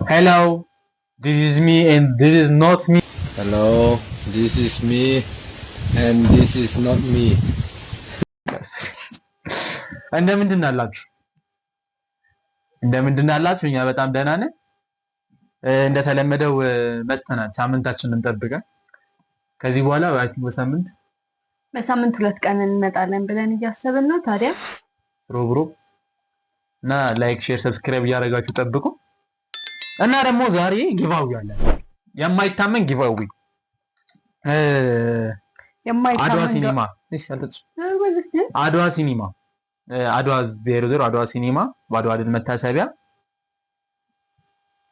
Hello, this is me and this is not me. Hello, this is me and this is not me. እንደምንድን አላችሁ? እኛ በጣም ደህና ነን። እንደተለመደው መጥተናል። ሳምንታችንን ጠብቀን ከዚህ በኋላ በሳምንት 2 ቀን እንመጣለን ብለን እያሰብን ነው። ታዲያ ሮብ እና ላይክ፣ ሼር፣ ሰብስክራይብ እያደረጋችሁ ጠብቁ። እና ደግሞ ዛሬ ጊቫዊ አለ። የማይታመን ጊቫዊ አድዋ ሲኒማ አድዋ 00 አድዋ ሲኒማ በአድዋ ድል መታሰቢያ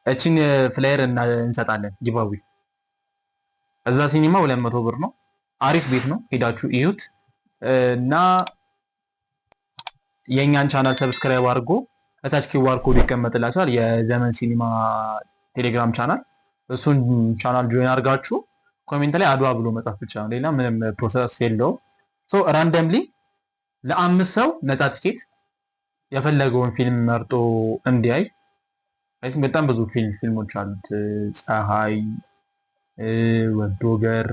እቺን ፍላየር እንሰጣለን። ጊቫዊ እዛ ሲኒማ 200 ብር ነው። አሪፍ ቤት ነው፣ ሄዳችሁ እዩት። እና የኛን ቻናል ሰብስክራይብ አድርጎ እታች ኪዋር ኮድ ይቀመጥላችኋል። የዘመን ሲኒማ ቴሌግራም ቻናል፣ እሱን ቻናል ጆይን አድርጋችሁ ኮሜንት ላይ አድዋ ብሎ መጻፍ ብቻ ነው። ሌላ ምንም ፕሮሰስ የለውም። ሶ ራንደምሊ ለ5 ሰው ነፃ ቲኬት የፈለገውን ፊልም መርጦ እንዲያይ። በጣም ብዙ ፊልሞች አሉት። ፀሐይ፣ ወዶ ገር፣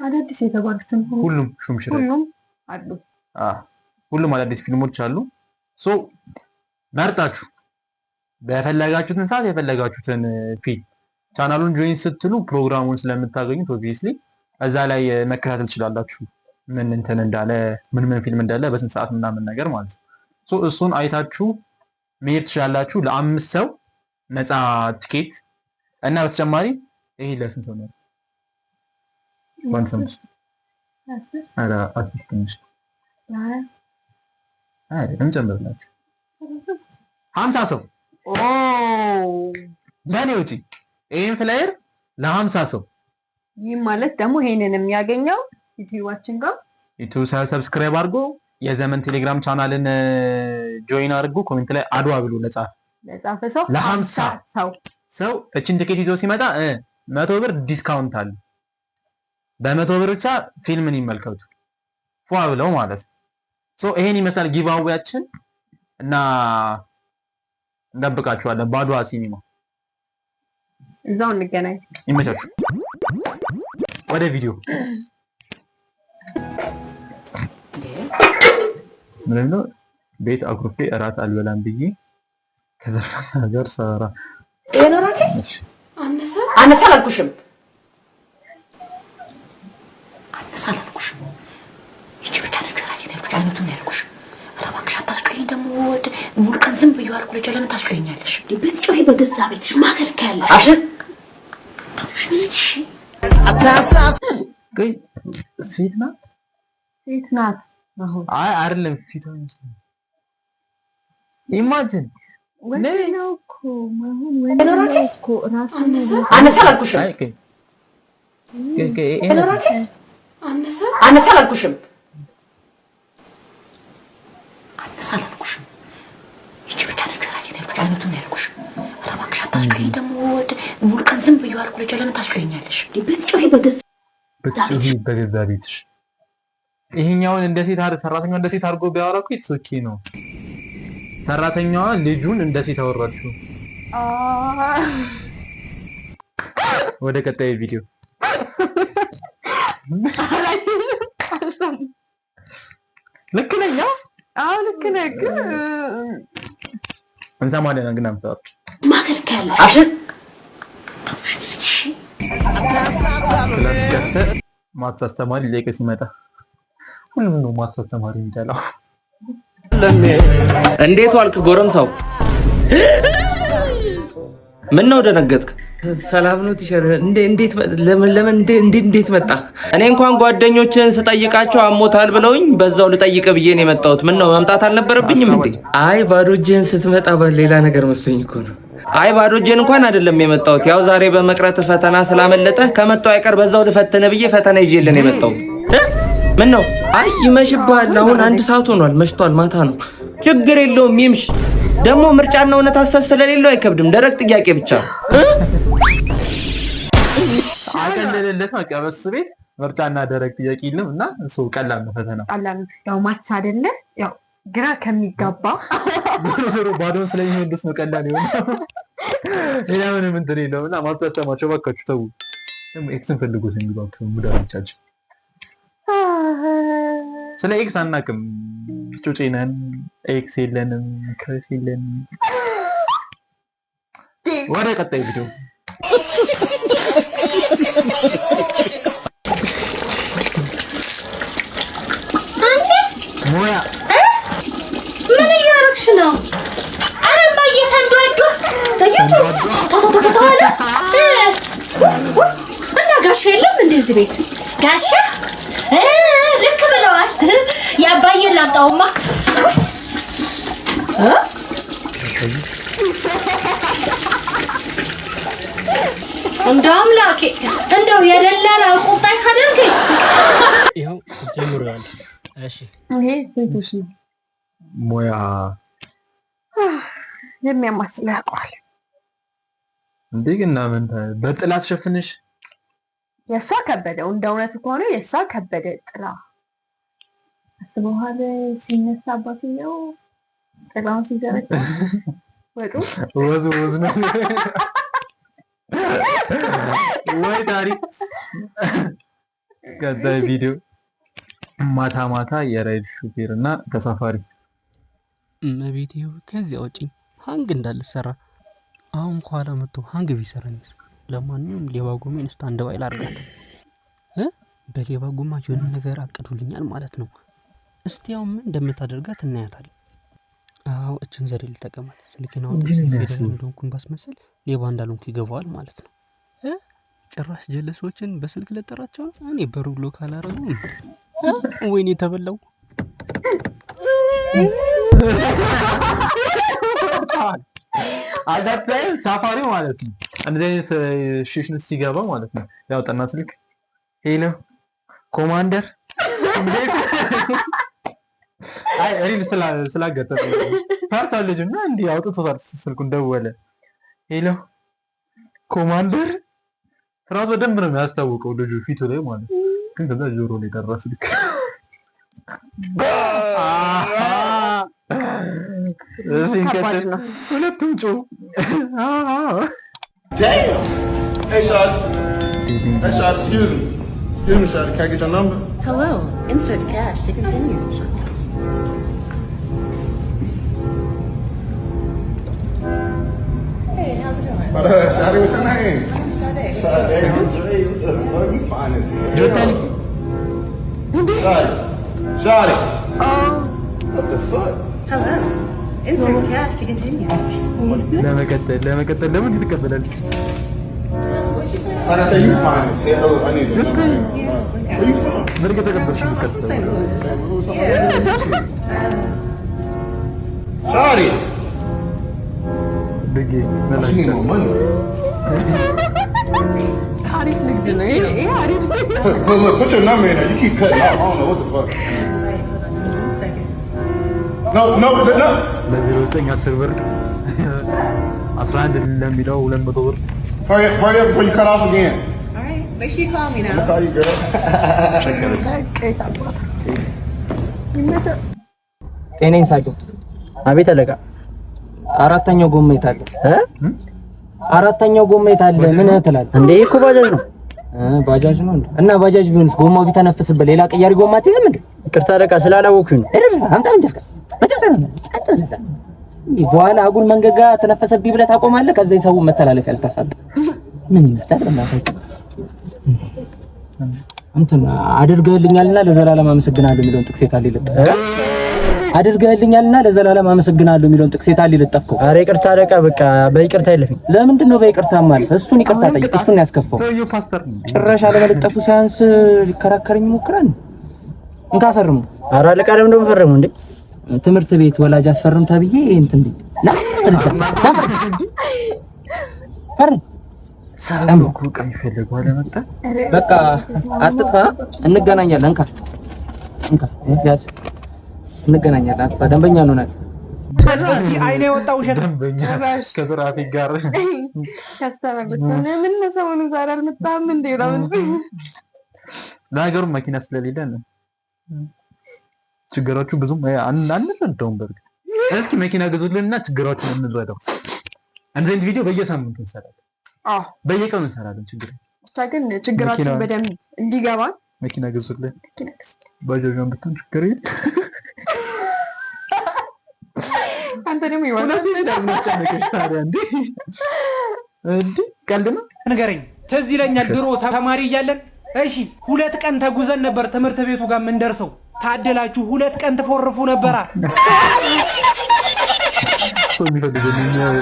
አዳዲስ የተባሉትን ሁሉም ሹምሽረት አሉ። ሁሉም አዳዲስ ፊልሞች አሉ። ሶ መርጣችሁ በፈለጋችሁትን ሰዓት የፈለጋችሁትን ፊልም ቻናሉን ጆይን ስትሉ ፕሮግራሙን ስለምታገኙት ኦብቪየስሊ እዛ ላይ መከታተል ትችላላችሁ። ምን እንትን እንዳለ ምን ፊልም እንዳለ በስንት ሰዓት ምናምን ነገር ማለት ነው። ሶ እሱን አይታችሁ መሄድ ትችላላችሁ። ለ5 ሰው ነፃ ቲኬት እና በተጨማሪ ይሄ ለስንት ነው? ዋንሰምት አራ አሲስታንስ እንጨምርላችሁ 50 ሰው ለኔ ወጪ ይሄን ፍላየር ለ50 ሰው። ይህ ማለት ደግሞ ይሄንን የሚያገኘው ዩቲዩባችን ጋር ዩቲዩብ ሰብስክራይብ አድርጎ የዘመን ቴሌግራም ቻናልን ጆይን አድርጎ ኮሜንት ላይ አድዋ ብሎ ለጻፈ ሰው ለ50 ሰው እቺን ቲኬት ይዞ ሲመጣ 100 ብር ዲስካውንት አለ። በ100 ብር ብቻ ፊልምን ይመልከቱ ፏ ብለው ማለት ነው። ሶ ይሄን ይመስላል ጊቫዌያችን እና እንጠብቃችኋለን በአድዋ ሲኒማ። እዛው እንገናኝ። ይመቻችሁ። ወደ ቪዲዮ ምንም ነው። ቤት አኩርፌ እራት አልበላም ብዬ ከዘርፋ ነገር ሰራ የኖራቴ አነሳ አላልኩሽም? ይቺ ብቻ ነች ራቴ ነው አይነቱን ያልኩሽ። ኧረ እባክሽ አታስጮኝ። ደግሞ ሙሉ ቀን ዝም ብዬሽ አልኩ። ልጅ ለምን ታስጮኛለሽ? ብትጮይ በገዛ ቤትሽ ማከልከያለሽ። አሽስ ግን ሴት ናት። አይ አይደለም ፊቷ ኢማጂን ነው እኮ ወንድ እኮ ራሱ አነሳ አላልኩሽም? አነሳ አላልኩሽም? ይቺ ብቻ ነች ራቴ ነው አይነቱን ያልኩሽ። ኧረ እባክሽ አታስጮኝ። ደግሞ ሙሉ ቀን ዝም ብዬሽ አልኩ። ልጅ ለምን ታስጮኛለሽ? ብትጮይ በገዛ ቤትሽ። ይሄኛውን እንደ ሴት ሰራተኛው እንደ ሴት አድርጎ ቢያወራ እኮ ኢትስ ኦኬ ነው። ሰራተኛዋ ልጁን እንደ ሴት አወራችሁ። ወደ ቀጣይ ቪዲዮ ልክ ነኝ። አዎ ልክ ነህ። ግን እንሰማለን ግን አምጣው ማከልከያለሽ። አሽስ ክላስ ከተ ማትስ አስተማሪ ሊቀ ሲመጣ ሁሉም ነው ማትስ አስተማሪ የሚጠላው። እንዴት ዋልክ ጎረምሳው? ምን ነው ደነገጥክ? ሰላም ነው ቲሸር? እንዴት መጣ? እኔ እንኳን ጓደኞችን ስጠይቃቸው አሞታል ብለውኝ በዛው ልጠይቅ ብዬ ነው የመጣሁት። ምን ነው መምጣት አልነበረብኝም እንዴ? አይ ባዶ እጄን ስትመጣ በሌላ ነገር መስሎኝ እኮ ነው። አይ ባዶ እጄን እንኳን አይደለም የመጣሁት። ያው ዛሬ በመቅረት ፈተና ስላመለጠ ከመጣሁ አይቀር በዛው ልፈተነ ብዬ ፈተና ይዤልን የመጣሁት። ምን ነው? አይ ይመሽብሃል። አሁን 1 ሰዓት ሆኗል። መሽቷል። ማታ ነው። ችግር የለውም ይምሽ። ደግሞ ምርጫና እውነት አሰስ ስለሌለው አይከብድም። ደረቅ ጥያቄ ብቻ አቀለለለት ማቀበስ ቤት ምርጫና ደረቅ ጥያቄ የለም እና እሱ ቀላል ነው ፈተና። ቀላል ያው ማትስ አይደለ? ያው ግራ ከሚጋባ ዞሮ ባዶን ስለሚመልስ ነው ቀላል ይሆናል። ሌላ ምንም እንትን የለውም። እና ማስተሰማቸው ባካችሁ ተው። ኤክስን ፈልጉት የሚሏት ሙዳቻችን ስለ ኤክስ አናውቅም። ጩጬ ነን፣ ኤክስ የለንም፣ ክረሽ የለንም። ወደ ቀጣይ ቪዲዮ አንቺ ሞያ ምን እያደረግሽ ነው? ኧረ እማዬ ተንዷዷ እና ጋሻ የለም እንደዚህ ቤት ጋሻ ልክ ብለዋል። የአባዬን ላምጣውማ እንደው አምላኬ እንደው የደላላ ቁጣ ካደርገኝ ይኸው ጀምሯል። እሺ ይሄ ሴቶች ነው ሞያ የሚያማስለው ያውቀዋል። እንዴ ግን ምን በጥላት ሸፍንሽ? የእሷ ከበደው እንደ እውነቱ ከሆነ የእሷ ከበደ ጥላ አስበኋል። ሲነሳ አባትየው ጥላውን ሲዘረጋ ወጡ ወዝ ነው ወይ ታሪክ። ቀጣይ ቪዲዮ ማታ ማታ የራይድ ሹፌር እና ተሳፋሪ እመቤቴው ከዚያ ውጪኝ ሃንግ እንዳልሰራ አሁን ኋላ መጥቶ ሃንግ ቢሰራኝስ? ለማንኛውም ሌባ ጎሜን ስታንድ ባይ ላድርጋት። በሌባ ጎማ የሆነ ነገር አቅዱልኛል ማለት ነው። እስቲ አሁን ምን እንደምታደርጋት እናያታለን። አዎ እችን ዘዴ ልጠቀማት። ስልኬን አውጥቼ ፌደራል እንደሆንኩኝ ባስመስል ሌባ እንዳልሆንኩ ይገባዋል ማለት ነው። ጭራሽ ጀለሶችን በስልክ ለጠራቸው ነው። እኔ በሩብሎ ካላረጉ ወይኔ ተበላው። አዳፕላይ ሳፋሪ ማለት ነው። እንደዚህ አይነት ሽሽን ሲገባ ማለት ነው ያውጣና ስልክ ሄሎ ኮማንደር አይ ሪል ስላገጠጠ ፓርታል ልጅና እንዲህ አውጥቶታል ስልኩን ደወለ። ሄሎ ኮማንደር ፍራዝ በደንብ ነው የሚያስታውቀው ልጁ ፊቱ ላይ ማለት ነው። ግን ከዛ ጆሮ ላይ ጠራ ስልክ ሁለቱም ጮሁ። Hey, Shawty. Hey, Shawty, excuse me. Excuse me, Shawty. Can I get your number? Hello, insert cash to continue. Hey, how's it going? Shawty, what's your name? I'm Sade. Shawty, Andre. What you fine as hell. Shawty. Shawty. What the fuck? Hello, insert cash to continue. ለመቀጠል ለምን ትቀበላለች? What'd you say? Like I said, you fine as hell. I need your number. Where you from? ምን ከተቀበልሽ ይቀጥላል? St. Louis. Shawty. ድጌ She need more money. አሪፍ ንግድ ነው ይሄ አሪፍ። Look, put your number in there. You keep cutting off. I don't know what the fuck. Right, hold on 1 second. No. ለዘጠኝ 10 ብር 11 ለሚለው 200 ብር Hurry up before you cut off again. All right, make sure you call me I'm now. gonna call you, girl. ጤነኝ ሳዱ። አቤት አለቃ። አራተኛው ጎማ የታለ? አራተኛው ጎማ የታለ? ምን ትላለህ እንዴ? እኮ ባጃጅ ነው። ባጃጅ ነው እንዴ? እና ባጃጅ ቢሆንስ ጎማው ቢተነፍስበት ሌላ ቀያሪ ጎማ አትይዝም እንዴ? ይቅርታ አለቃ ስላላወኩኝ ነው። እረዛ አምጣ መንጀርካ አጥርዛ እንዴ በኋላ አጉል መንገጋ ተነፈሰብኝ ብለህ ታቆማለህ። ከዛ የሰው መተላለፍ ያልታሳጣ ምን ይመስላል? እናታችሁ እንትን አድርገህልኛልና ለዘላለም አመሰግናለሁ የሚለውን ጥቅስ የታለ ይለጠፍ? አድርገህልኛልና ለዘላለም አመሰግናለሁ የሚለውን ጥቅስ የታለ ይለጠፍከው? ኧረ ይቅርታ አለቃ በቃ በይቅርታ አይለፍም። ለምንድን ነው በይቅርታ ማለት? እሱን ይቅርታ ጠይቅ። እሱን ያስከፋው ሰውዬው ፓስተር ነው። ጭራሽ አለመለጠፉ ሳያንስ ሊከራከረኝ ይሞክራል። እንካ ፈርሙ። ኧረ አለቃ ለምን ነው የምፈርመው እንዴ? ትምህርት ቤት ወላጅ አስፈርም ተብዬ እንትን ቢል ፈርም ሰምኩ ቀይ ፈልገው አለመጣ። በቃ አትጥፋ፣ እንገናኛለን። እንካ ያዝ፣ እንገናኛለን። አትጥፋ፣ ደንበኛ እንሆናለን። እስቲ አይኔ የወጣው ውሸት ደንበኛ ከትራፊክ ጋር ከስተመግጥ ምን ሰሞኑን ዛሬ አልመጣም እንዴ? ለሀገሩ መኪና ስለሌለ ነው ችግራችሁ ብዙም አንረዳውም። በርግጥ እስኪ መኪና ገዙልንና ችግራችሁን እንረዳው። አንድ ቪዲዮ በየሳምንቱ እንሰራለን። በየቀኑ እንሰራለን። ብቻ ግን ችግራችን በደንብ እንዲገባን መኪና ገዙልን። ባጃጅን ብትሆን ችግር የለም። አንተ ደግሞ ይወጣል እንዴ ቀልድ ነው። ንገረኝ። ትዝ ይለኛል ድሮ ተማሪ እያለን እሺ 2 ቀን ተጉዘን ነበር ትምህርት ቤቱ ጋር ምን ደርሰው። ታደላችሁ 2 ቀን ተፎርፉ ነበራ። ሰው የሚፈልገው ነው።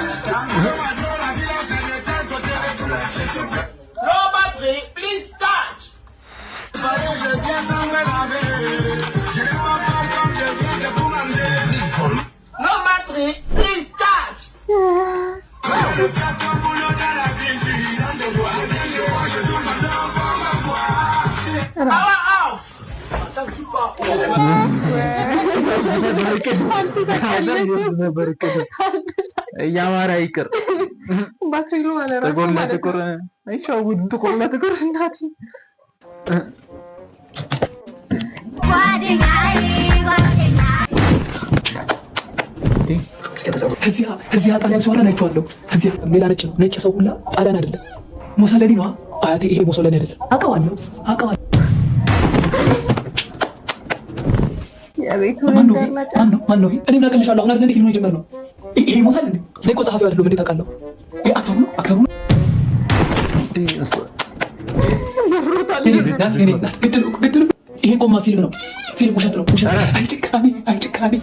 ያማራ ይቅር ባትሪሉ አለራሱ ማለት ተቆር አይሻውድ ተቆር እናት እዚያ ጣሊያን ሲወራ ናቸዋለሁ። እዚያ ሌላ ነጭ ሰው ሁላ ጣሊያን አይደለም ሞሶሎኒ ነው አያቴ። ይሄ ሞሶሎኒ አይደለም አውቀዋለሁ። ማነው? እኔ ምን አቅልሻለሁ? አሁን አይደል ፊልሙ የጀመርነው? ይሄ ሞታል እንዴ? እኔ እኮ ጸሐፊው አይደለሁም። እንዴት አውቃለሁ? ይሄ አክተሩ ነው። ግድሉ። ይሄ ቆማ ፊልም ነው። ፊልም ውሸት ነው። አይ ጭካኔ።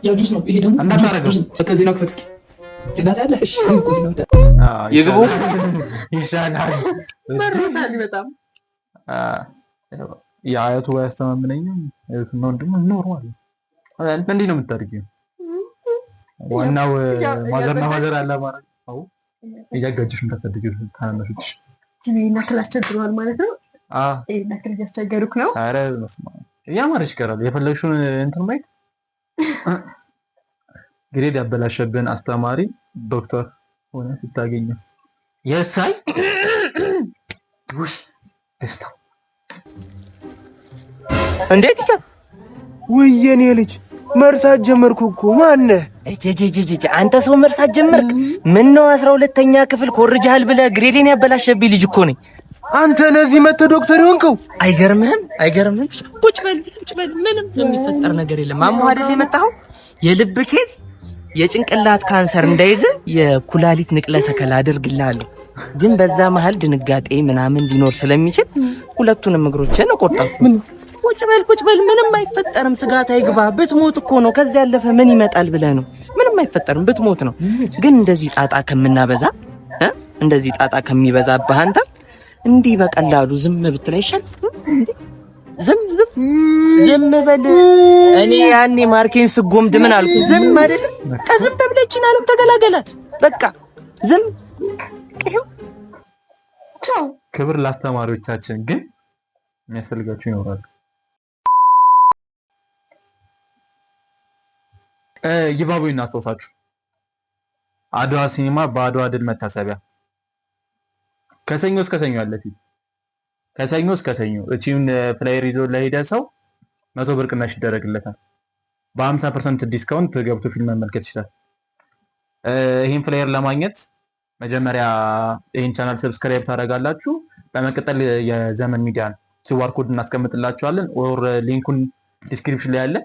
ያ ጁስ ነው። ይሄ ደግሞ ጁስ ነው። በቃ ዜና ክፈት እስኪ። ዜና ታያለህ? እሺ እኮ ዜና ይግቡ ይሻላል። መሮታል በጣም የአያቱ ያስተማምነኝም እህቱና ወንድሙ ኖርማል እንዲህ ነው የምታደርጊው። ዋናው ማዘርና ማዘር አለ ማለት ነው። እያጋጭሽ የምታሳድጊው ታናናሾች ቲቪና ክላስ ቸግሯል ማለት ነው። ይሄን አክል ያስቸገሩክ ነው። ኧረ መስማ ያማረሽ ይቀራል። የፈለግሽውን እንትን ማየት ግሬድ ያበላሸብን አስተማሪ ዶክተር ሆነ ስታገኘው የሳይ ውይ ደስታው እንዴት ይከ ወየኔ ልጅ መርሳት ጀመርኩ እኮ ማነህ? አንተ ሰው መርሳት ጀመርክ? ምን ነው 12ኛ ክፍል ኮርጃል ብለህ ግሬዴን ያበላሸብኝ ልጅ እኮ ነኝ። አንተ ለዚህ መተህ ዶክተር ይሆንከው? አይገርምህም? ቁጭ በል ምንም የሚፈጠር ነገር የለም። አሞህ አይደል የመጣኸው? የልብ ኬዝ የጭንቅላት ካንሰር እንዳይዝ የኩላሊት ንቅለ ተከላ አድርግልሃለሁ። ግን በዛ መሃል ድንጋጤ ምናምን ሊኖር ስለሚችል ሁለቱንም እግሮችን እቆርጣለሁ። ቁጭ በል ምንም አይፈጠርም። ስጋት አይግባ። ብትሞት እኮ ነው። ከዛ ያለፈ ምን ይመጣል ብለህ ነው? ምንም አይፈጠርም። ብትሞት ነው። ግን እንደዚህ ጣጣ ከሚበዛብህ አንተ እንዲህ በቀላሉ ዝም ብትል አይሻል? ዝም በል። እኔ ያኔ ማርኬን ስጎምድ ምን አልኩ? ዝም አይደል? ከዝም በብለችን አለም ተገላገላት። በቃ ዝም። ክብር ለአስተማሪዎቻችን። ግን የሚያስፈልጋቸው ይኖራሉ። ይባቡ እናስታውሳችሁ። አድዋ ሲኒማ በአድዋ ድል መታሰቢያ ከሰኞ እስከ ሰኞ ያለ ፊልም ከሰኞ እስከ ሰኞ እቺውን ፍላየር ይዞ ለሄደ ሰው 100 ብር ቅናሽ ይደረግለታል። በ50% ዲስካውንት ገብቶ ፊልም መመልከት ይችላል። ይሄን ፍላየር ለማግኘት መጀመሪያ ይሄን ቻናል ሰብስክራይብ ታደርጋላችሁ። በመቀጠል የዘመን ሚዲያን QR ኮድ እናስቀምጥላችኋለን ኦር ሊንኩን ዲስክሪፕሽን ላይ አለ።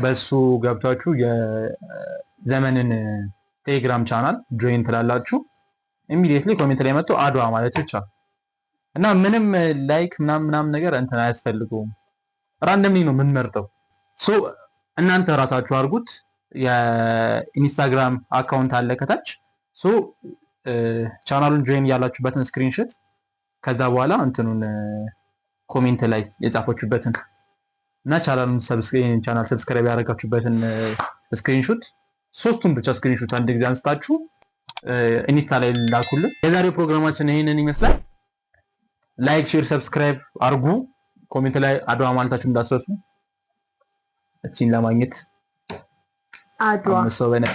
በሱ ገብታችሁ የዘመንን ቴሌግራም ቻናል ጆይን ትላላችሁ። ኢሚዲየትሊ ኮሜንት ላይ መጥቶ አድዋ ማለት ብቻ እና ምንም ላይክ ምናምን ነገር እንትን አያስፈልገውም። ራንደምሊ ነው የምንመርጠው። እናንተ ራሳችሁ አድርጉት። የኢንስታግራም አካውንት አለ ከታች። ቻናሉን ጆይን ያላችሁበትን ስክሪንሾት ከዛ በኋላ እንትኑን ኮሜንት ላይ የጻፋችሁበትን እና ቻናል ሰብስክራይብ ያደረጋችሁበትን ስክሪንሾት ሶስቱን ብቻ ስክሪንሾት አንድ ጊዜ አንስታችሁ ኢንስታ ላይ ላኩልን። የዛሬው ፕሮግራማችን ይሄንን ይመስላል። ላይክ፣ ሼር፣ ሰብስክራይብ አርጉ። ኮሜንት ላይ አድዋ ማለታችሁ እንዳትረሱ። እቺን ለማግኘት አድዋ ሰው በነፃ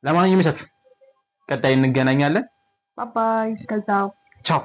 ለማንኛውም ይመቻችሁ። ቀጣይ እንገናኛለን። ባይ። ከዛው ቻው።